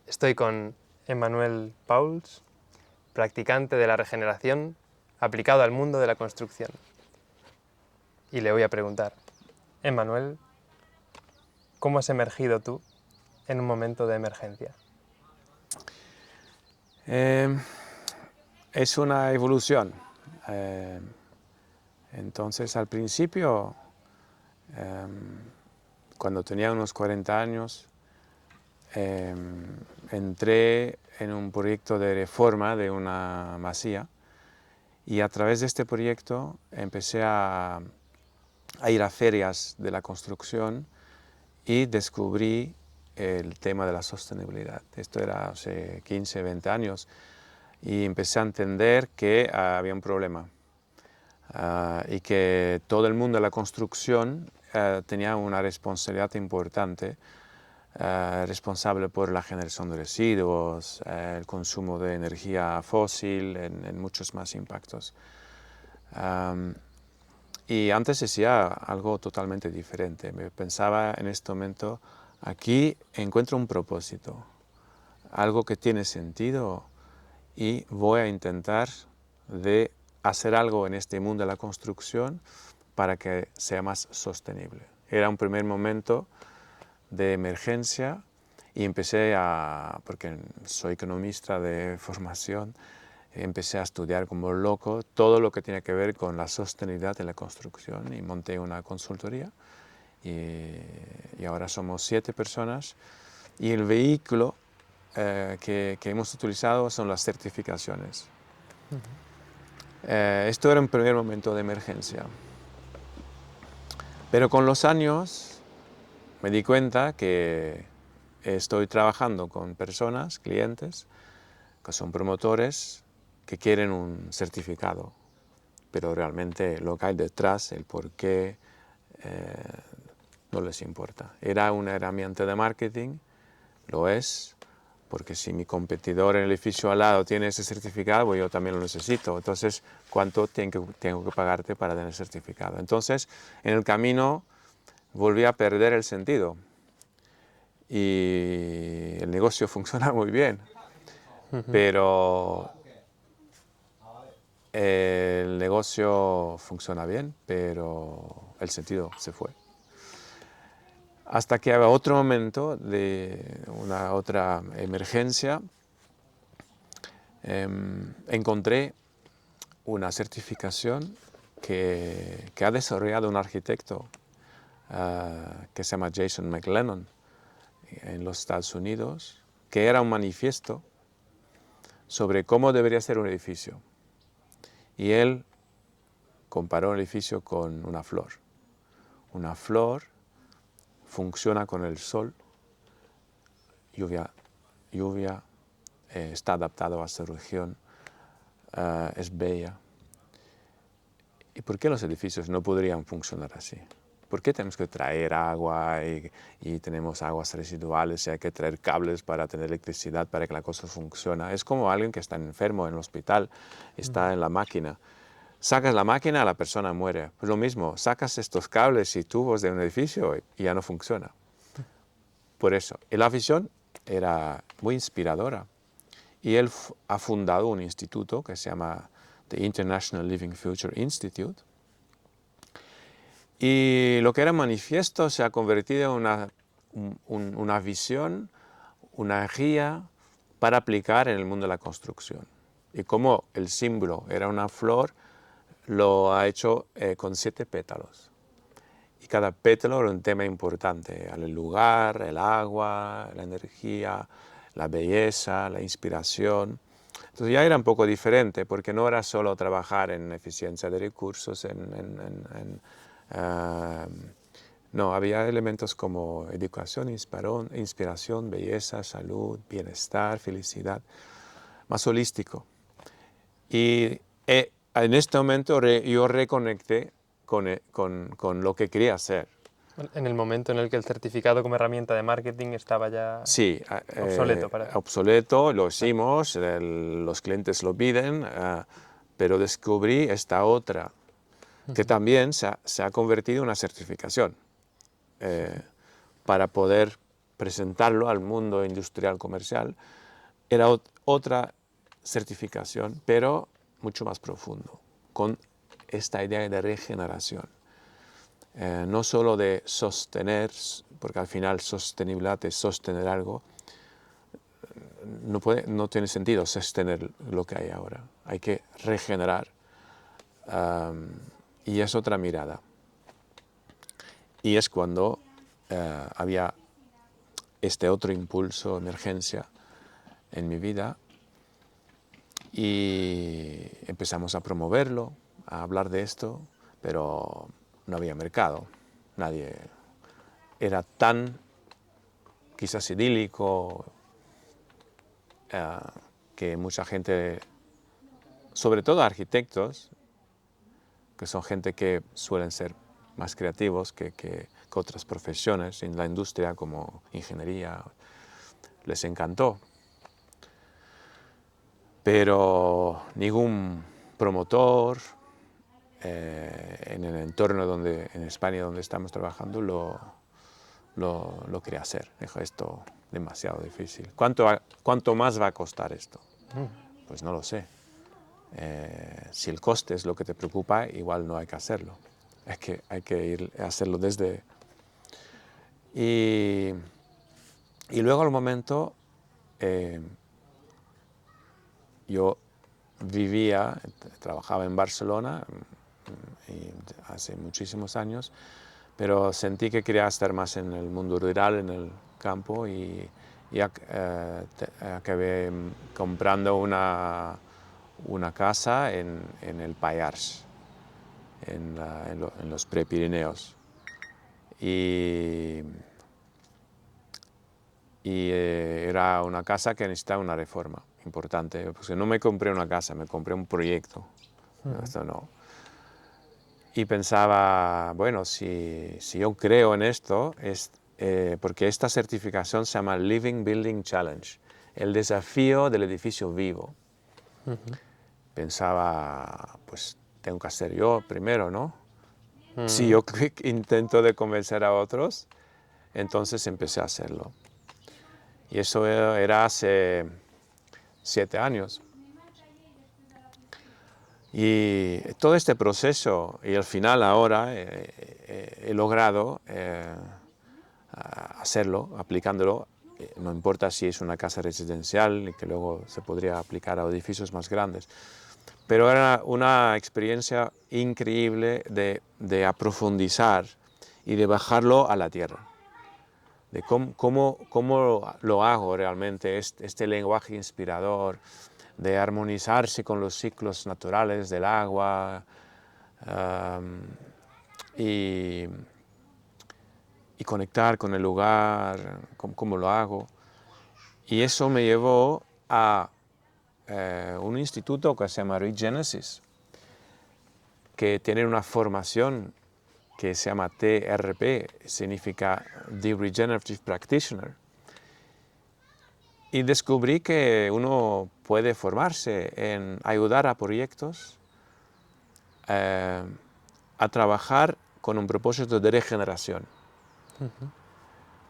Estoy con Emmanuel Pauls, practicante de la regeneración aplicado al mundo de la construcción. Y le voy a preguntar, Emmanuel, ¿cómo has emergido tú en un momento de emergencia? Es una evolución. Entonces, al principio, cuando tenía unos 40 años, entré en un proyecto de reforma de una masía y a través de este proyecto empecé a ir a ferias de la construcción y descubrí el tema de la sostenibilidad. Esto era hace 15, 20 años y empecé a entender que había un problema y que todo el mundo de la construcción tenía una responsabilidad importante, responsable por la generación de residuos, el consumo de energía fósil, en muchos más impactos. Y antes decía algo totalmente diferente. Me pensaba en este momento, aquí encuentro un propósito, algo que tiene sentido y voy a intentar de hacer algo en este mundo de la construcción para que sea más sostenible. Era un primer momento de emergencia y empecé porque soy economista de formación, empecé a estudiar como loco todo lo que tiene que ver con la sostenibilidad en la construcción y monté una consultoría y ahora somos 7 personas y el vehículo que hemos utilizado son las certificaciones. Esto era un primer momento de emergencia, pero con los años me di cuenta que estoy trabajando con personas, clientes, que son promotores, que quieren un certificado, pero realmente lo que hay detrás, el por qué, no les importa. Era una herramienta de marketing, lo es, porque si mi competidor en el edificio al lado tiene ese certificado, pues yo también lo necesito. Entonces, ¿cuánto tengo que pagarte para tener certificado? Entonces, en el camino volví a perder el sentido y el negocio funciona muy bien, pero el negocio funciona bien, pero el sentido se fue. Hasta que había otro momento de una otra emergencia, encontré una certificación que ha desarrollado un arquitecto que se llama Jason McLennan en los Estados Unidos, que era un manifiesto sobre cómo debería ser un edificio. Y él comparó el edificio con una flor. Una flor funciona con el sol, lluvia, está adaptado a su región, es bella. ¿Y por qué los edificios no podrían funcionar así? ¿Por qué tenemos que traer agua y tenemos aguas residuales y hay que traer cables para tener electricidad para que la cosa funcione? Es como alguien que está enfermo en el hospital, está en la máquina. Sacas la máquina, la persona muere. Pues lo mismo, sacas estos cables y tubos de un edificio y ya no funciona. Por eso, y la visión era muy inspiradora. Y él ha fundado un instituto que se llama The International Living Future Institute. Y lo que era manifiesto se ha convertido en una visión, una guía para aplicar en el mundo de la construcción. Y como el símbolo era una flor, lo ha hecho con 7 pétalos. Y cada pétalo era un tema importante, el lugar, el agua, la energía, la belleza, la inspiración. Entonces ya era un poco diferente, porque no era solo trabajar en eficiencia de recursos, no, había elementos como educación, inspiración, belleza, salud, bienestar, felicidad, más holístico. Y en este momento yo reconecté con lo que quería hacer. En el momento en el que el certificado como herramienta de marketing estaba ya Sí, obsoleto, parece. obsoleto, lo hicimos, los clientes lo piden, pero descubrí esta otra que también se ha convertido en una certificación para poder presentarlo al mundo industrial comercial. Era otra certificación, pero mucho más profundo, con esta idea de regeneración. No solo de sostener, porque al final sostenibilidad es sostener algo, no tiene sentido sostener lo que hay ahora, hay que regenerar. Y es otra mirada. Y es cuando había este otro impulso, emergencia en mi vida, y empezamos a promoverlo, a hablar de esto, pero no había mercado. Nadie era tan quizás idílico que mucha gente, sobre todo arquitectos, que son gente que suelen ser más creativos que otras profesiones en la industria como ingeniería, les encantó. Pero ningún promotor en el entorno en España donde estamos trabajando lo quería hacer. Dijo, esto demasiado difícil. ¿Cuánto más va a costar esto? Pues no lo sé. Si el coste es lo que te preocupa, igual no hay que hacerlo. Hay que ir a hacerlo desde... Y luego al momento yo trabajaba en Barcelona hace muchísimos años, pero sentí que quería estar más en el mundo rural, en el campo, y acabé comprando una casa en el Pallars, en los Prepirineos. Y era una casa que necesitaba una reforma importante, porque no me compré una casa, me compré un proyecto. Esto no. Y pensaba, bueno, si yo creo en esto, porque esta certificación se llama Living Building Challenge, el desafío del edificio vivo. Pensaba, pues tengo que hacer yo primero, ¿no? Si yo intento de convencer a otros, entonces empecé a hacerlo. Y eso era hace 7 años. Y todo este proceso, y al final ahora he logrado hacerlo, aplicándolo. No importa si es una casa residencial, y que luego se podría aplicar a edificios más grandes. Pero era una experiencia increíble de aprofundizar y de bajarlo a la tierra. De cómo lo hago realmente, este lenguaje inspirador, de armonizarse con los ciclos naturales del agua y conectar con el lugar, cómo lo hago. Y eso me llevó a un instituto que se llama Regenesis, que tiene una formación que se llama TRP, significa The Regenerative Practitioner. Y descubrí que uno puede formarse en ayudar a proyectos a trabajar con un propósito de regeneración.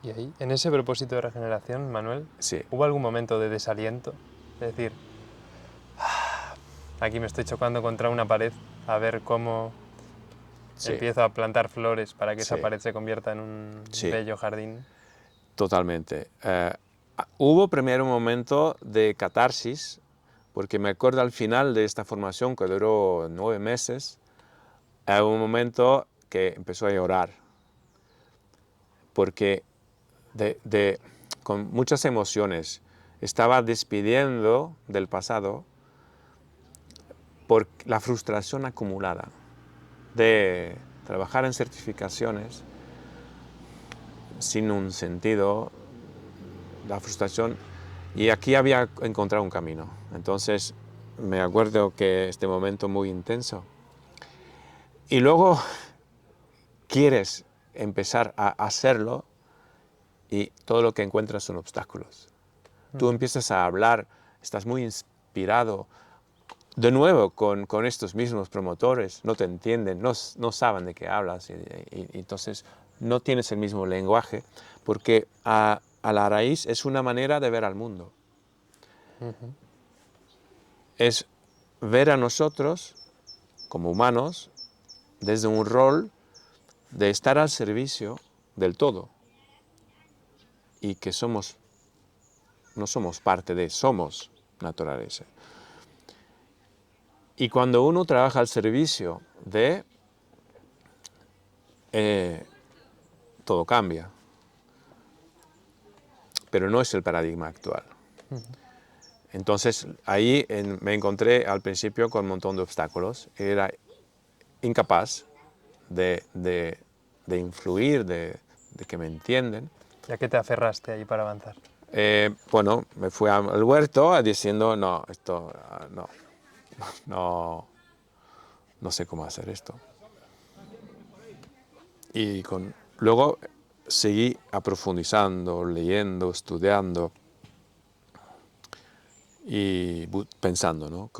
Y ahí, en ese propósito de regeneración, Manuel, Sí. ¿hubo algún momento de desaliento? Es decir, aquí me estoy chocando contra una pared a ver cómo Sí. empiezo a plantar flores para que esa Sí. pared se convierta en un Sí. bello jardín. Totalmente. Hubo primero un momento de catarsis, porque me acuerdo al final de esta formación, que duró 9 meses, hubo un momento que empezó a llorar, porque con muchas emociones estaba despidiendo del pasado por la frustración acumulada de trabajar en certificaciones sin un sentido, la frustración, y aquí había encontrado un camino. Entonces me acuerdo que este momento muy intenso. Y luego quieres empezar a hacerlo y todo lo que encuentras son obstáculos. Tú empiezas a hablar, estás muy inspirado, de nuevo con estos mismos promotores, no te entienden, no saben de qué hablas y entonces no tienes el mismo lenguaje, porque a la raíz es una manera de ver al mundo. Es ver a nosotros como humanos desde un rol de estar al servicio del todo y que no somos parte de, somos naturaleza. Y cuando uno trabaja al servicio de, todo cambia, pero no es el paradigma actual. Entonces ahí me encontré al principio con un montón de obstáculos, era incapaz de influir, de que me entienden. ¿Y a qué te aferraste ahí para avanzar? Bueno, me fui al huerto diciendo, no, esto no sé cómo hacer esto. Y luego seguí aprofundizando, leyendo, estudiando y pensando, ¿no?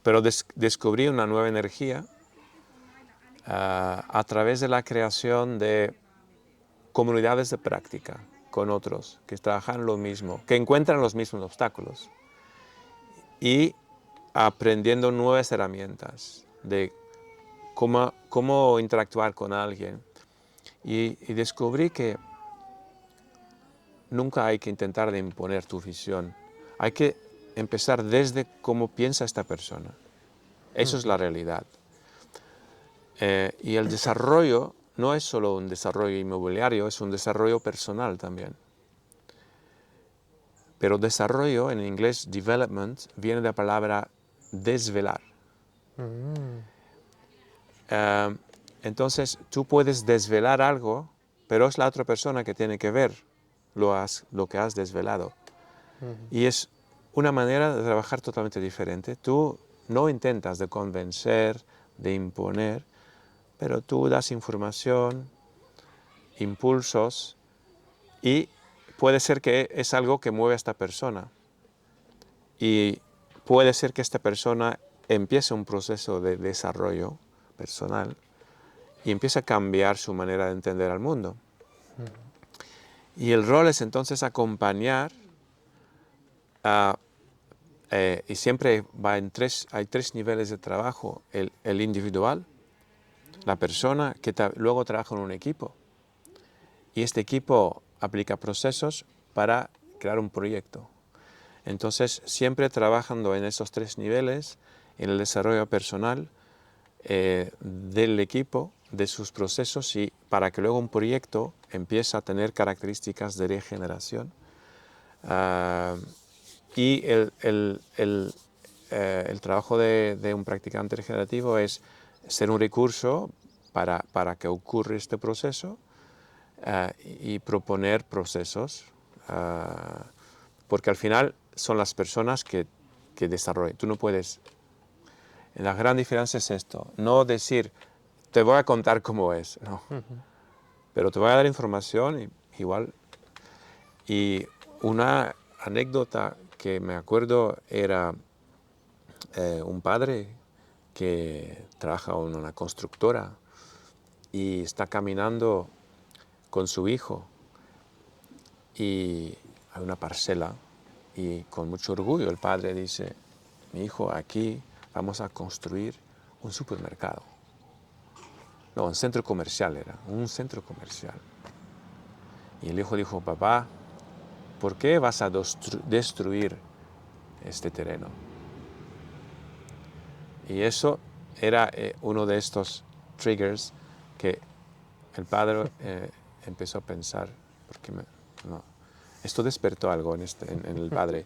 Pero descubrí una nueva energía a través de la creación de comunidades de práctica con otros que trabajan lo mismo, que encuentran los mismos obstáculos y aprendiendo nuevas herramientas de cómo interactuar con alguien. Y descubrí que nunca hay que intentar de imponer tu visión. Hay que empezar desde cómo piensa esta persona. Eso es la realidad. Y el desarrollo no es solo un desarrollo inmobiliario, es un desarrollo personal también. Pero desarrollo, en inglés development, viene de la palabra desvelar. Entonces, tú puedes desvelar algo, pero es la otra persona que tiene que ver lo que has desvelado. Y es una manera de trabajar totalmente diferente. Tú no intentas de convencer, de imponer, pero tú das información, impulsos, y puede ser que es algo que mueve a esta persona. Y puede ser que esta persona empiece un proceso de desarrollo personal y empiece a cambiar su manera de entender al mundo. Y el rol es entonces acompañar, y siempre hay tres niveles de trabajo: el individual, la persona que luego trabaja en un equipo, y este equipo aplica procesos para crear un proyecto. Entonces, siempre trabajando en esos tres niveles, en el desarrollo personal del equipo, de sus procesos, y para que luego un proyecto empiece a tener características de regeneración. Y el trabajo de un practicante regenerativo es ser un recurso para que ocurra este proceso y proponer procesos, porque al final son las personas que desarrollan. Tú no puedes. La gran diferencia es esto: no decir, te voy a contar cómo es, no. Pero te voy a dar información igual. Y una anécdota que me acuerdo era un padre que trabaja en una constructora y está caminando con su hijo y hay una parcela, y con mucho orgullo el padre dice: mi hijo, aquí vamos a construir un supermercado. No, un centro comercial era, un centro comercial. Y el hijo dijo: papá, ¿por qué vas a destruir este terreno? Y eso era uno de estos triggers que el padre empezó a pensar, porque esto despertó algo en el padre.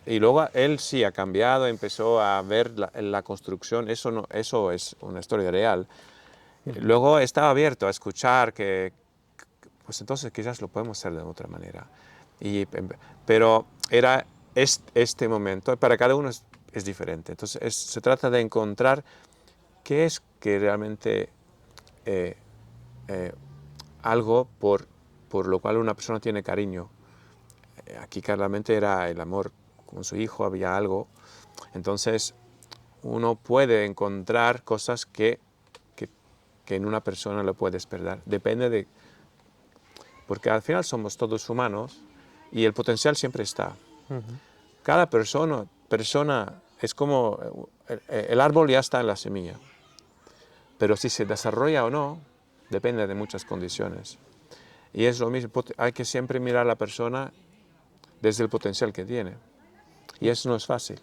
Y luego él sí ha cambiado, empezó a ver la construcción. Eso es una historia real. Luego estaba abierto a escuchar pues entonces quizás lo podemos hacer de otra manera. Pero era este momento, para cada uno es diferente. Entonces se trata de encontrar qué es que realmente algo por lo cual una persona tiene cariño. Aquí claramente era el amor con su hijo, había algo. Entonces, uno puede encontrar cosas que en una persona lo puedes perder. Depende de... Porque al final somos todos humanos y el potencial siempre está. Cada persona es como... El árbol ya está en la semilla. Pero si se desarrolla o no, depende de muchas condiciones. Y es lo mismo, hay que siempre mirar a la persona desde el potencial que tiene. Y eso no es fácil.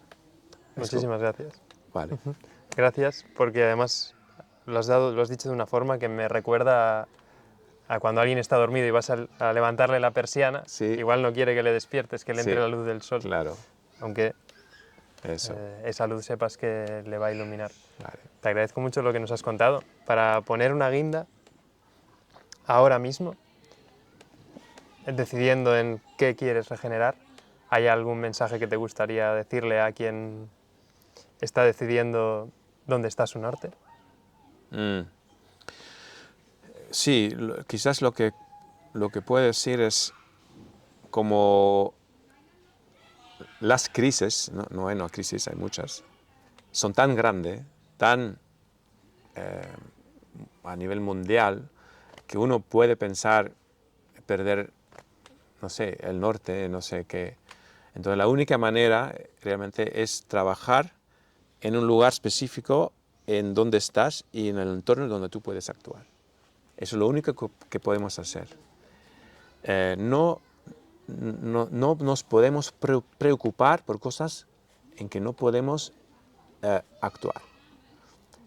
Muchísimas gracias. Vale. Gracias, porque además lo has dicho de una forma que me recuerda a cuando alguien está dormido y vas a levantarle la persiana, Sí. igual no quiere que le despiertes, que le entre Sí, la luz del sol, claro. aunque Eso. esa luz sepas que le va a iluminar. Vale. Te agradezco mucho lo que nos has contado. Para poner una guinda, ahora mismo, decidiendo en qué quieres regenerar, ¿hay algún mensaje que te gustaría decirle a quien está decidiendo dónde está su norte? Sí, quizás lo que puedo decir es como las crisis, no hay una crisis, hay muchas, son tan grandes, tan a nivel mundial, que uno puede pensar perder, no sé, el norte, no sé qué. Entonces la única manera realmente es trabajar en un lugar específico en donde estás y en el entorno donde tú puedes actuar. Eso es lo único que podemos hacer. No nos podemos preocupar por cosas en que no podemos actuar.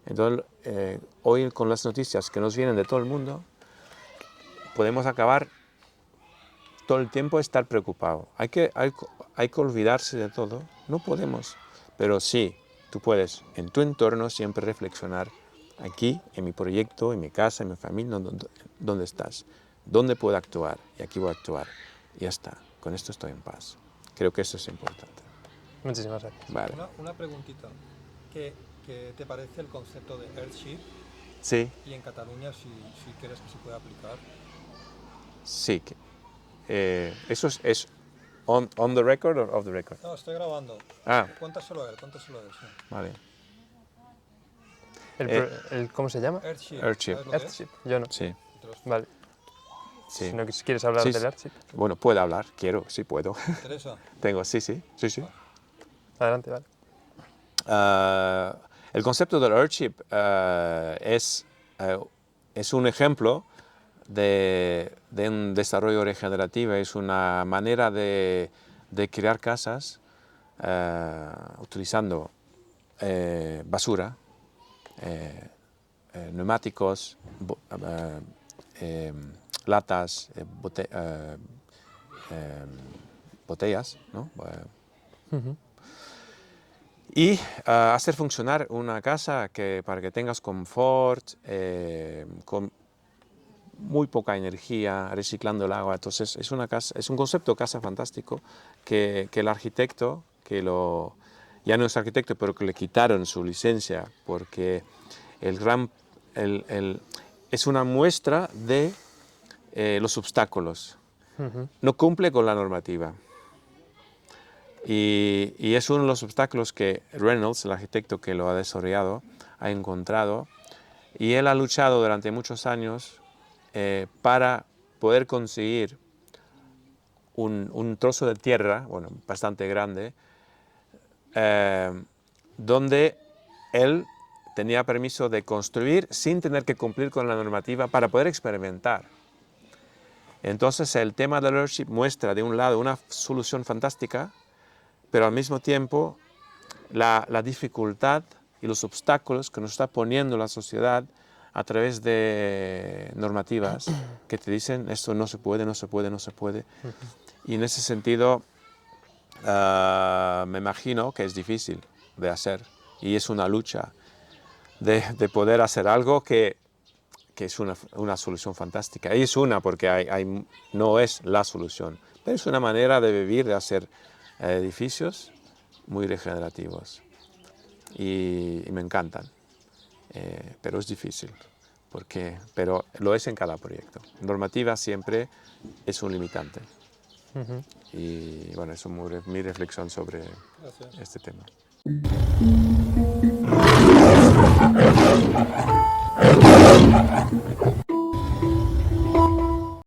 Entonces, hoy con las noticias que nos vienen de todo el mundo, podemos acabar todo el tiempo estar preocupado. Hay que olvidarse de todo. No podemos, pero sí, tú puedes en tu entorno siempre reflexionar aquí, en mi proyecto, en mi casa, en mi familia, dónde estás, dónde puedo actuar y aquí voy a actuar. Y ya está, con esto estoy en paz. Creo que eso es importante. Muchísimas gracias. Vale. Una preguntita. ¿Qué te parece el concepto de Earthship? Sí, Y en Cataluña, si crees que se puede aplicar. sí. Eso es on the record or off the record. No, estoy grabando. Ah, Cuéntaselo a él, sí. vale. ¿Cómo se llama? Earthship. Earthship. ¿Sabes lo que es? Earthship. Yo no. Sí, Vale. sí. Si no quieres hablar Sí, del sí. Earthship, Bueno, puedo hablar, quiero, sí puedo. ¿Te interesa? Tengo, sí. adelante, vale. El concepto del Earthship es un ejemplo de un desarrollo regenerativo, es una manera de crear casas utilizando basura, neumáticos, latas, botellas, ¿no? Y hacer funcionar una casa para que tengas confort, con muy poca energía, reciclando el agua. Entonces es un concepto de casa fantástico que el arquitecto, ya no es arquitecto, pero que le quitaron su licencia porque es una muestra de los obstáculos. No cumple con la normativa. Y es uno de los obstáculos que Reynolds, el arquitecto que lo ha desarrollado, ha encontrado. Y él ha luchado durante muchos años para poder conseguir un trozo de tierra, bueno, bastante grande, donde él tenía permiso de construir sin tener que cumplir con la normativa para poder experimentar. Entonces el tema del Earthship muestra de un lado una solución fantástica, pero al mismo tiempo la dificultad y los obstáculos que nos está poniendo la sociedad a través de normativas que te dicen esto no se puede. Y en ese sentido me imagino que es difícil de hacer y es una lucha de poder hacer algo que es una solución fantástica. Y es porque no es la solución, pero es una manera de vivir, de hacer edificios muy regenerativos y me encantan, pero es difícil, pero lo es en cada proyecto. Normativa siempre es un limitante. Y bueno, eso es mi reflexión sobre Gracias. este tema.